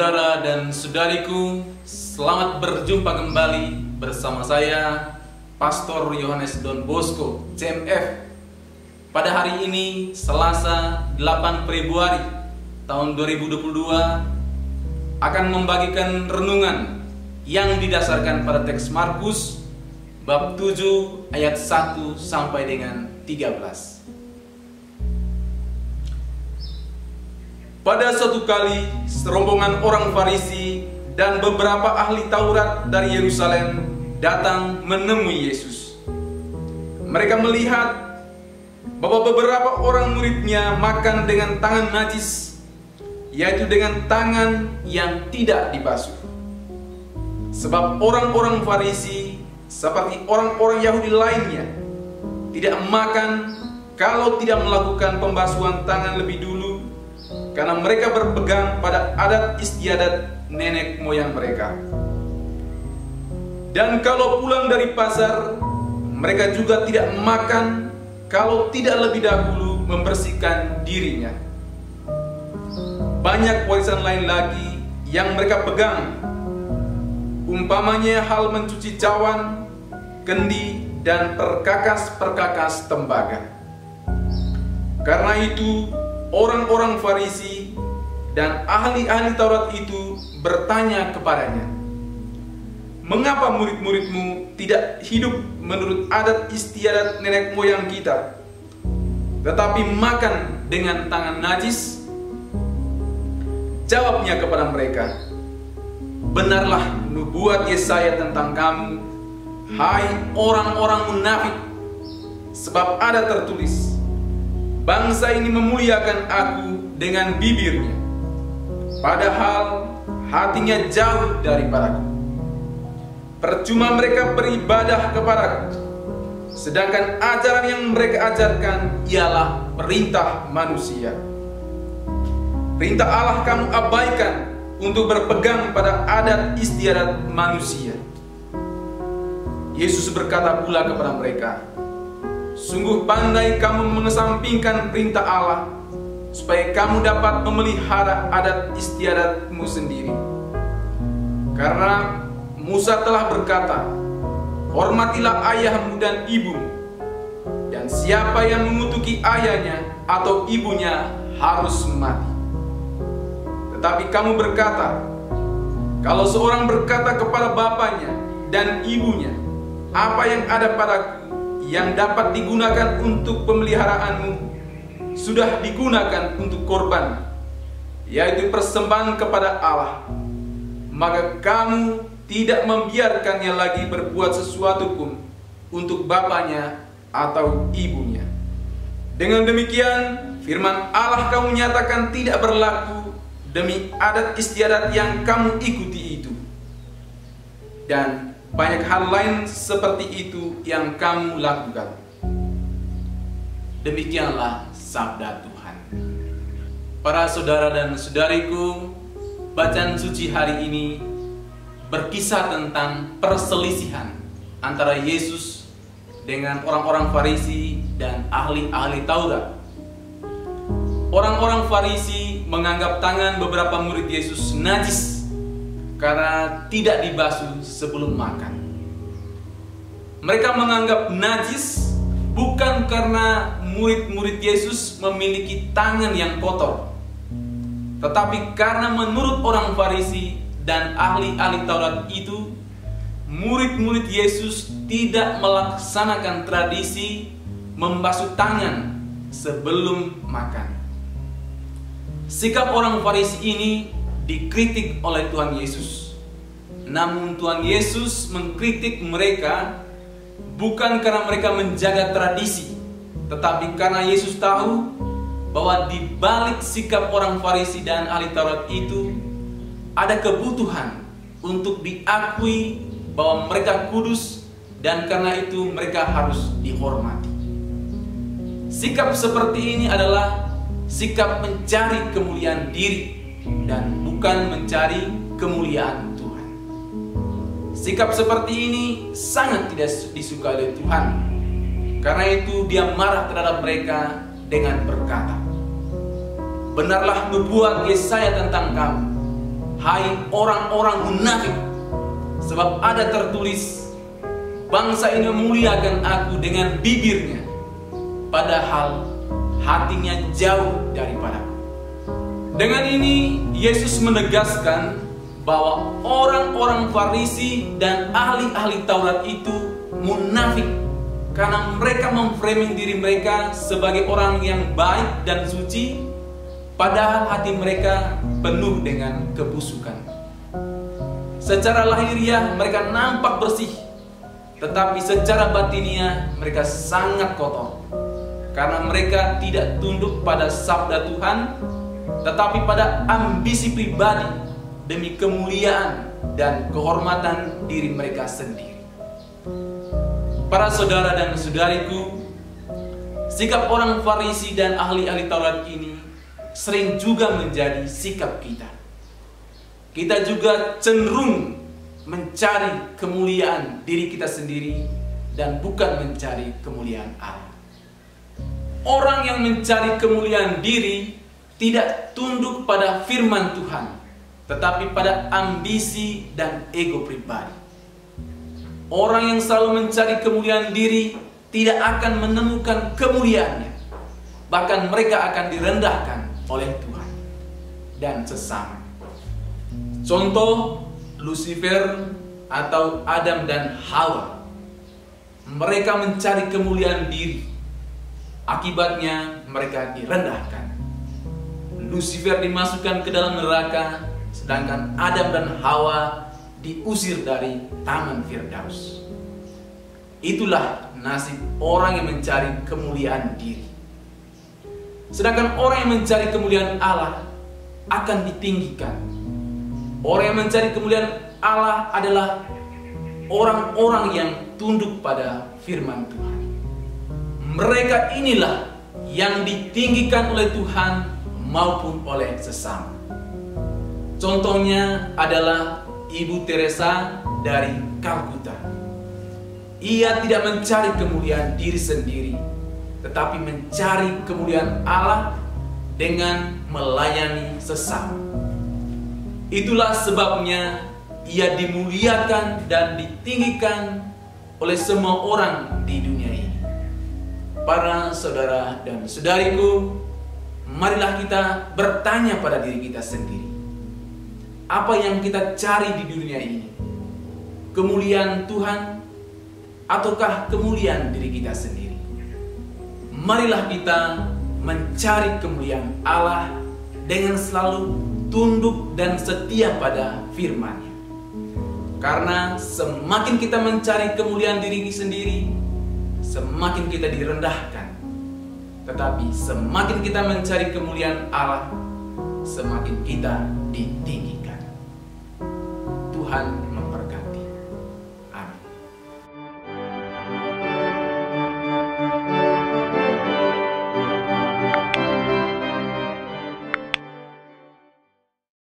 saudara dan saudariku, selamat berjumpa kembali bersama saya, Pastor Yohanes Don Bosco, CMF. Pada hari ini, Selasa 8 Februari tahun 2022, akan membagikan renungan yang didasarkan pada teks Markus bab 7 ayat 1 sampai dengan 13. Pada suatu kali, serombongan orang Farisi dan beberapa ahli Taurat dari Yerusalem datang menemui Yesus. Mereka melihat bahwa beberapa orang muridnya makan dengan tangan najis, yaitu dengan tangan yang tidak dibasuh. Sebab orang-orang Farisi seperti orang-orang Yahudi lainnya tidak makan kalau tidak melakukan pembasuhan tangan lebih dulu, karena mereka berpegang pada adat istiadat nenek moyang mereka. Dan kalau pulang dari pasar, mereka juga tidak makan kalau tidak lebih dahulu membersihkan dirinya. Banyak warisan lain lagi yang mereka pegang, umpamanya hal mencuci cawan, kendi, dan perkakas-perkakas tembaga. Karena itu, orang-orang Farisi dan ahli-ahli Taurat itu bertanya kepadanya, "Mengapa murid-muridmu tidak hidup menurut adat istiadat nenek moyang kita, tetapi makan dengan tangan najis?" Jawabnya kepada mereka, "Benarlah nubuat Yesaya tentang kamu, hai orang-orang munafik, sebab ada tertulis, bangsa ini memuliakan aku dengan bibirnya, padahal hatinya jauh daripadaku. Percuma mereka beribadah kepadaku, sedangkan ajaran yang mereka ajarkan ialah perintah manusia. Perintah Allah kamu abaikan untuk berpegang pada adat istiadat manusia." Yesus berkata pula kepada mereka, "Sungguh pandai kamu mengesampingkan perintah Allah, supaya kamu dapat memelihara adat istiadatmu sendiri. Karena Musa telah berkata, hormatilah ayahmu dan ibumu, dan siapa yang mengutuki ayahnya atau ibunya harus mati. Tetapi kamu berkata, kalau seorang berkata kepada bapaknya dan ibunya, apa yang ada padaku yang dapat digunakan untuk pemeliharaanmu, sudah digunakan untuk korban, yaitu persembahan kepada Allah, maka kamu tidak membiarkannya lagi berbuat sesuatu pun untuk bapaknya atau ibunya. Dengan demikian, firman Allah kamu nyatakan tidak berlaku demi adat istiadat yang kamu ikuti itu. Dan banyak hal lain seperti itu yang kamu lakukan." Demikianlah sabda Tuhan. Para saudara dan saudariku, bacaan suci hari ini berkisah tentang perselisihan antara Yesus dengan orang-orang Farisi dan ahli-ahli Taurat. Orang-orang Farisi menganggap tangan beberapa murid Yesus najis karena tidak dibasuh sebelum makan. Mereka menganggap najis bukan karena murid-murid Yesus memiliki tangan yang kotor, tetapi karena menurut orang Farisi dan ahli-ahli Taurat itu, murid-murid Yesus tidak melaksanakan tradisi membasuh tangan sebelum makan. Sikap orang Farisi ini dikritik oleh Tuhan Yesus. Namun Tuhan Yesus mengkritik mereka bukan karena mereka menjaga tradisi, tetapi karena Yesus tahu bahwa di balik sikap orang Farisi dan ahli Taurat itu ada kebutuhan untuk diakui bahwa mereka kudus, dan karena itu mereka harus dihormati. Sikap seperti ini adalah sikap mencari kemuliaan diri dan bukan mencari kemuliaan Tuhan. Sikap seperti ini sangat tidak disukai oleh Tuhan. Karena itu Dia marah terhadap mereka dengan berkata, "Benarlah nubuat Yesaya tentang kamu, hai orang-orang munafik, sebab ada tertulis, bangsa ini memuliakan aku dengan bibirnya, padahal hatinya jauh daripadaku. Dengan ini Yesus menegaskan bahwa orang-orang Farisi dan ahli-ahli Taurat itu munafik karena mereka memframing diri mereka sebagai orang yang baik dan suci, padahal hati mereka penuh dengan kebusukan. Secara lahiriah mereka nampak bersih, tetapi secara batiniah mereka sangat kotor, karena mereka tidak tunduk pada sabda Tuhan, tetapi pada ambisi pribadi demi kemuliaan dan kehormatan diri mereka sendiri. Para saudara dan saudariku, sikap orang Farisi dan ahli-ahli Taurat ini sering juga menjadi sikap kita. Kita juga cenderung mencari kemuliaan diri kita sendiri dan bukan mencari kemuliaan Allah. Orang yang mencari kemuliaan diri tidak tunduk pada firman Tuhan, tetapi pada ambisi dan ego pribadi. Orang yang selalu mencari kemuliaan diri tidak akan menemukan kemuliaannya. Bahkan mereka akan direndahkan oleh Tuhan dan sesama. Contoh Lucifer atau Adam dan Hawa. Mereka mencari kemuliaan diri. Akibatnya mereka direndahkan. Lucifer dimasukkan ke dalam neraka, sedangkan Adam dan Hawa diusir dari Taman Firdaus. Itulah nasib orang yang mencari kemuliaan diri. Sedangkan orang yang mencari kemuliaan Allah akan ditinggikan. Orang yang mencari kemuliaan Allah adalah orang-orang yang tunduk pada firman Tuhan. Mereka inilah yang ditinggikan oleh Tuhan maupun oleh sesama. Contohnya adalah Ibu Teresa dari Kalkuta. Ia tidak mencari kemuliaan diri sendiri, tetapi mencari kemuliaan Allah dengan melayani sesama. Itulah sebabnya ia dimuliakan dan ditinggikan oleh semua orang di dunia ini. Para saudara dan saudariku, marilah kita bertanya pada diri kita sendiri. Apa yang kita cari di dunia ini? Kemuliaan Tuhan ataukah kemuliaan diri kita sendiri? Marilah kita mencari kemuliaan Allah dengan selalu tunduk dan setia pada firman-Nya. Karena semakin kita mencari kemuliaan diri sendiri, semakin kita direndahkan. Tetapi semakin kita mencari kemuliaan Allah, semakin kita ditinggikan. Tuhan